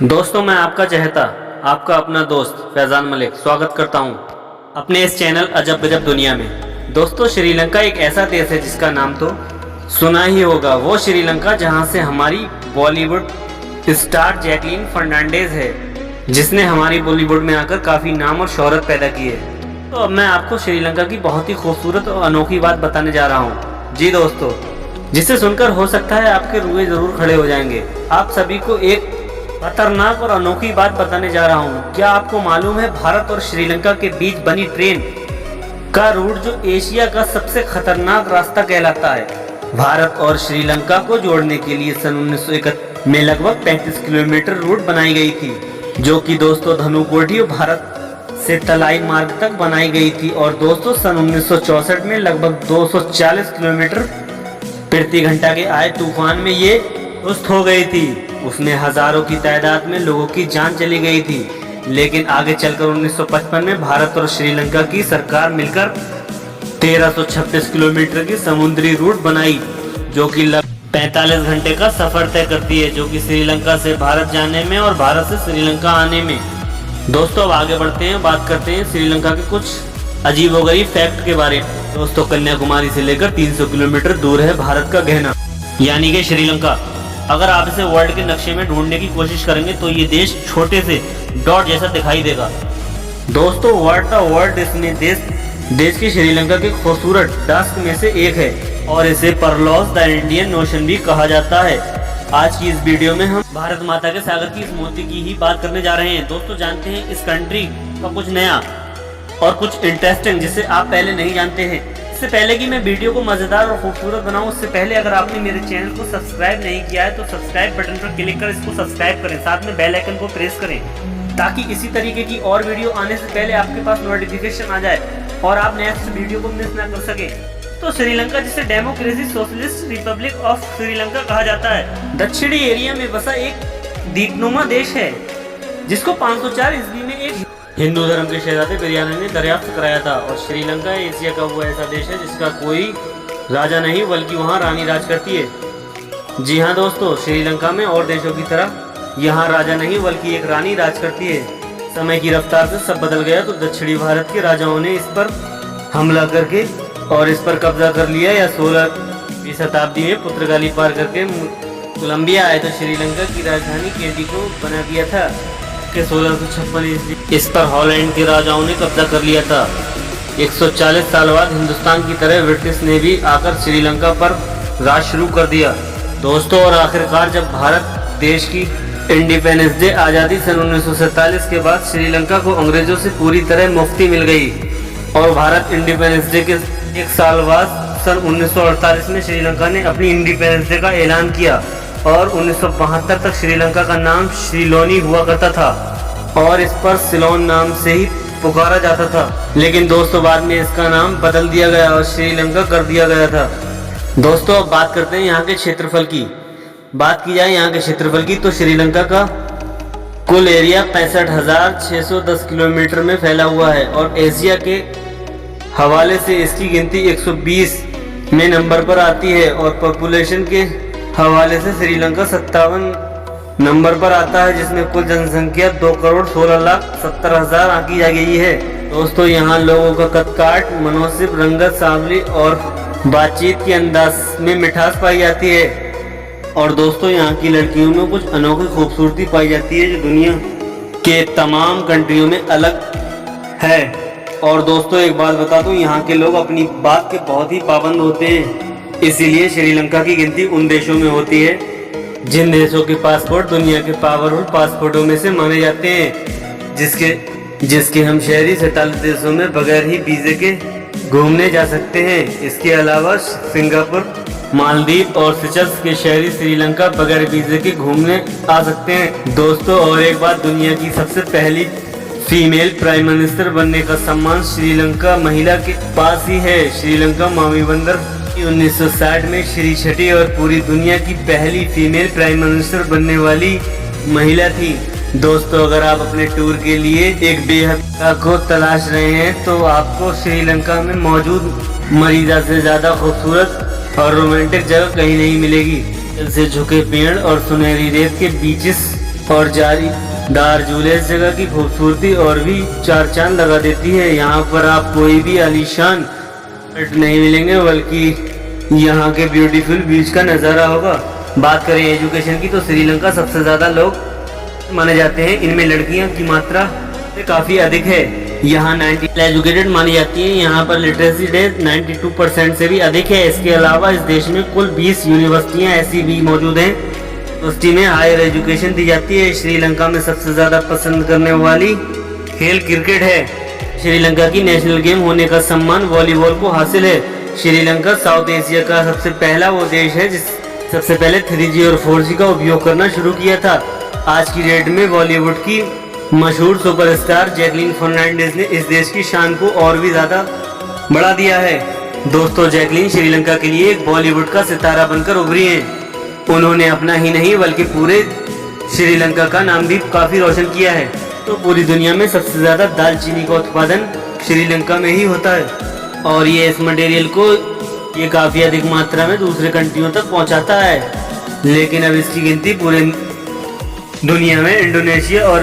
दोस्तों, मैं आपका चहेता, आपका अपना दोस्त फैज़ान मलिक स्वागत करता हूं अपने इस चैनल अजब गजब दुनिया में। दोस्तों, श्रीलंका एक ऐसा देश है जिसका नाम तो सुना ही होगा। वो श्रीलंका जहां से हमारी बॉलीवुड स्टार जैकलीन फर्नांडिस है, जिसने हमारी बॉलीवुड में आकर काफ़ी नाम और शोहरत पैदा की है। तो अब मैं आपको श्रीलंका की बहुत ही खूबसूरत और अनोखी बात बताने जा रहा हूँ। जी दोस्तों, जिसे सुनकर हो सकता है आपके रुए ज़रूर खड़े हो जाएंगे। आप सभी को एक खतरनाक और अनोखी बात बताने जा रहा हूँ। क्या आपको मालूम है भारत और श्रीलंका के बीच बनी ट्रेन का रूट जो एशिया का सबसे खतरनाक रास्ता कहलाता है? भारत और श्रीलंका को जोड़ने के लिए सन 1971 में लगभग 35 किलोमीटर रूट बनाई गई थी, जो कि दोस्तों धनुकोटी भारत से तलाई मार्ग तक बनाई गई थी। और दोस्तों सन 1964 में लगभग 240 किलोमीटर प्रति घंटा के आए तूफान में ये ध्वस्त हो गई थी। उसमें हजारों की तादाद में लोगों की जान चली गई थी। लेकिन आगे चलकर 1955 में भारत और श्रीलंका की सरकार मिलकर 1326 किलोमीटर की समुद्री रूट बनाई, जो कि लगभग 45 घंटे का सफर तय करती है, जो कि श्रीलंका से भारत जाने में और भारत से श्रीलंका आने में। दोस्तों, अब आगे बढ़ते हैं, बात करते हैं श्रीलंका के कुछ अजीबोगरीब फैक्ट के बारे में। दोस्तों, कन्याकुमारी से लेकर 300 किलोमीटर दूर है भारत का गहना, यानी कि श्रीलंका। अगर आप इसे वर्ल्ड के नक्शे में ढूंढने की कोशिश करेंगे तो ये देश छोटे से डॉट जैसा दिखाई देगा। दोस्तों, वर्ल्ड इसमें देश की श्रीलंका के खूबसूरत डास्क में से एक है और इसे परलॉस द इंडियन ओशन भी कहा जाता है। आज की इस वीडियो में हम भारत माता के सागर की इस मोती की ही बात करने जा रहे हैं। दोस्तों, जानते हैं इस कंट्री का कुछ नया और कुछ इंटरेस्टिंग जिसे आप पहले नहीं जानते हैं। इससे पहले कि मैं वीडियो को मजेदार और खूबसूरत बनाऊं, उससे पहले अगर आपने मेरे चैनल को सब्सक्राइब नहीं किया है तो सब्सक्राइब बटन पर क्लिक कर इसको सब्सक्राइब करें, साथ में बेल आइकन को प्रेस करें, ताकि इसी तरीके की और वीडियो आने से पहले आपके पास नोटिफिकेशन आ जाए और आप नेक्स्ट वीडियो को मिस ना कर सके। तो श्रीलंका, जिसे democracy socialist Republic of Sri Lanka कहा जाता है, दक्षिणी एरिया में बसा एक द्वीपनुमा देश है, जिसको 504 ईस्वी में एक हिंदू धर्म के शहजादे बिरयानी ने दरियाफ्त कराया था। और श्रीलंका एशिया का वो ऐसा देश है जिसका कोई राजा नहीं बल्कि वहाँ रानी राज करती है। जी हाँ दोस्तों, श्रीलंका में और देशों की तरह यहाँ राजा नहीं बल्कि एक रानी राज करती है। समय की रफ्तार से सब बदल गया तो दक्षिणी भारत के राजाओं ने इस पर हमला करके और इस पर कब्जा कर लिया, या 16वीं शताब्दी में पुर्तगाली पार करके कोलंबिया आए तो श्रीलंका की राजधानी केडी को बना दिया था कि 1656 ईस्वी इस पर हॉलैंड के राजाओं ने कब्जा कर लिया था। 140 साल बाद हिंदुस्तान की तरह ब्रिटिश ने भी आकर श्रीलंका पर राज शुरू कर दिया। दोस्तों, और आखिरकार जब भारत देश की इंडिपेंडेंस डे आज़ादी सन 1947 के बाद श्रीलंका को अंग्रेजों से पूरी तरह मुक्ति मिल गई और भारत इंडिपेंडेंस डे के एक साल बाद सन 1948 में श्रीलंका ने अपनी इंडिपेंडेंस डे का ऐलान किया और 1972 तक श्रीलंका का नाम श्रीलोनी हुआ करता था और इस पर सिलोन नाम से ही पुकारा जाता था। लेकिन दोस्तों, बाद में इसका नाम बदल दिया गया और श्रीलंका कर दिया गया था। दोस्तों, अब बात करते हैं यहाँ के क्षेत्रफल की। बात की जाए यहाँ के क्षेत्रफल की तो श्रीलंका का कुल एरिया 65,610 किलोमीटर में फैला हुआ है और एशिया के हवाले से इसकी गिनती 120 में नंबर पर आती है और पॉपुलेशन के हवाले से श्रीलंका 57 नंबर पर आता है, जिसमें कुल जनसंख्या 2,16,70,000 आंकी जा गई है। दोस्तों, यहाँ लोगों का कद-काठ, मनोसिब, रंगत, सांवली और बातचीत के अंदाज में मिठास पाई जाती है। और दोस्तों, यहाँ की लड़कियों में कुछ अनोखी खूबसूरती पाई जाती है जो दुनिया के तमाम कंट्रियों में अलग है। और दोस्तों, एक बात बता दूं, यहाँ के लोग अपनी बात के बहुत ही पाबंद होते हैं, इसीलिए श्रीलंका की गिनती उन देशों में होती है जिन देशों के पासपोर्ट दुनिया के पावरफुल पासपोर्टों में से माने जाते हैं, जिसके हम शहरी 47 देशों में बगैर ही वीजे के घूमने जा सकते हैं। इसके अलावा सिंगापुर, मालदीव और सिचल्स के शहरी श्रीलंका बगैर वीजे के घूमने आ सकते हैं। दोस्तों, और एक बात, दुनिया की सबसे पहली फीमेल प्राइम मिनिस्टर बनने का सम्मान श्रीलंका महिला के पास ही है। श्रीलंका मामी बंदर 1960 में श्री छठी और पूरी दुनिया की पहली फीमेल प्राइम मिनिस्टर बनने वाली महिला थी। दोस्तों, अगर आप अपने टूर के लिए एक बेहद को तलाश रहे हैं तो आपको श्रीलंका में मौजूद मरीजा से ज़्यादा खूबसूरत और रोमांटिक जगह कहीं नहीं मिलेगी। दिल से झुके पेड़ और सुनहरी रेत के बीचेस और जालीदार झूले इस जगह की खूबसूरती और भी चार चांद लगा देती है। यहाँ पर आप कोई भी आलीशान नहीं मिलेंगे, बल्कि यहाँ के ब्यूटीफुल बीच का नज़ारा होगा। बात करें एजुकेशन की तो श्रीलंका सबसे ज़्यादा लोग माने जाते हैं, इनमें लड़कियाँ की मात्रा काफ़ी अधिक है। यहाँ 90 एजुकेटेड मानी जाती है। यहाँ पर लिटरेसी रेट 92% से भी अधिक है। इसके अलावा इस देश में कुल 20 यूनिवर्सिटियाँ ऐसी भी मौजूद हैं यूनिवर्सिटी में हायर एजुकेशन दी जाती है। श्रीलंका में सबसे ज़्यादा पसंद करने वाली खेल क्रिकेट है। श्रीलंका की नेशनल गेम होने का सम्मान वॉलीबॉल को हासिल है। श्रीलंका साउथ एशिया का सबसे पहला वो देश है जिस सबसे पहले 3G और 4G का उपयोग करना शुरू किया था। आज की डेट में बॉलीवुड की मशहूर सुपरस्टार जैकलीन फर्नांडिस ने इस देश की शान को और भी ज़्यादा बढ़ा दिया है। दोस्तों, जैकलीन श्रीलंका के लिए एक बॉलीवुड का सितारा बनकर उभरी हैं। उन्होंने अपना ही नहीं बल्कि पूरे श्रीलंका का नाम भी काफ़ी रोशन किया है। तो पूरी दुनिया में सबसे ज़्यादा दालचीनी का उत्पादन श्रीलंका में ही होता है और ये इस मटेरियल को ये काफ़ी अधिक मात्रा में दूसरे कंट्रियों तक पहुंचाता है। लेकिन अब इसकी गिनती पूरे दुनिया में इंडोनेशिया और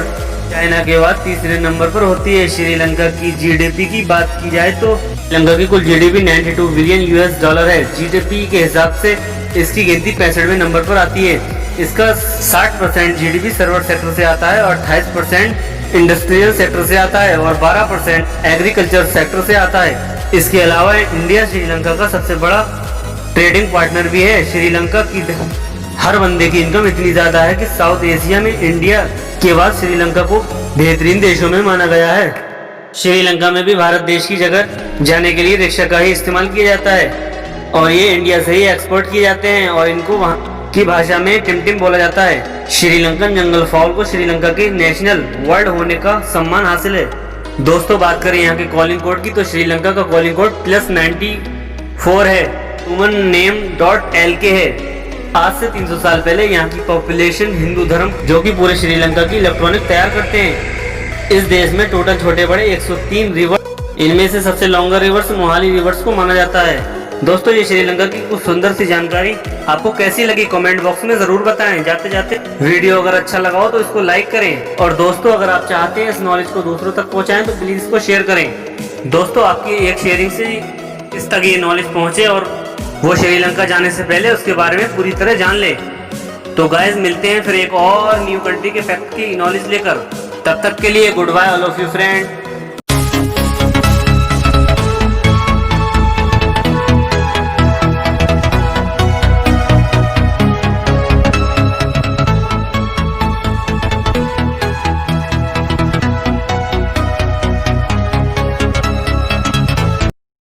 चाइना के बाद तीसरे नंबर पर होती है। श्रीलंका की जीडीपी की बात की जाए तो श्रीलंका की कुल जीडीपी 92 बिलियन यूएस डॉलर है। जीडीपी के हिसाब से इसकी गिनती 65वें नंबर पर आती है। इसका 60% जीडीपी सर्विस सेक्टर से आता है और 28% इंडस्ट्रियल सेक्टर से आता है और 12% एग्रीकल्चर सेक्टर से आता है। इसके अलावा इंडिया श्रीलंका का सबसे बड़ा ट्रेडिंग पार्टनर भी है। श्रीलंका की हर बंदे की इनकम इतनी ज़्यादा है कि साउथ एशिया में इंडिया के बाद श्रीलंका को बेहतरीन देशों में माना गया है। श्रीलंका में भी भारत देश की जगह जाने के लिए रिक्शा का ही इस्तेमाल किया जाता है और ये इंडिया से ही एक्सपोर्ट किए जाते हैं और इनको वहाँ की भाषा में टिमटिम बोला जाता है। श्रीलंकन जंगल फाउल को श्रीलंका के नेशनल बर्ड होने का सम्मान हासिल है। दोस्तों, बात करें यहाँ के कॉलिंग कोड की तो श्रीलंका का कॉलिंग कोड +94 है। womanName.lk है। आज से 300 साल पहले यहाँ की पॉपुलेशन हिंदू धर्म जो कि पूरे श्रीलंका की इलेक्ट्रॉनिक तैयार करते हैं। इस देश में टोटल छोटे बड़े 103 रिवर, इनमें से सबसे लॉन्गर रिवर्स मोहाली रिवर्स को माना जाता है। दोस्तों, ये श्रीलंका की कुछ सुंदर सी जानकारी आपको कैसी लगी कमेंट बॉक्स में जरूर बताएं। जाते जाते वीडियो अगर अच्छा लगा हो तो इसको लाइक करें और दोस्तों अगर आप चाहते हैं इस नॉलेज को दूसरों तक पहुंचाएं तो प्लीज इसको शेयर करें। दोस्तों, आपकी एक शेयरिंग से इस तक ये नॉलेज पहुंचे और वो श्रीलंका जाने से पहले उसके बारे में पूरी तरह जान ले। तो गाइस, मिलते हैं फिर एक और न्यू कंट्री के फैक्ट की नॉलेज लेकर। तब तक के लिए goodbye all of you friend.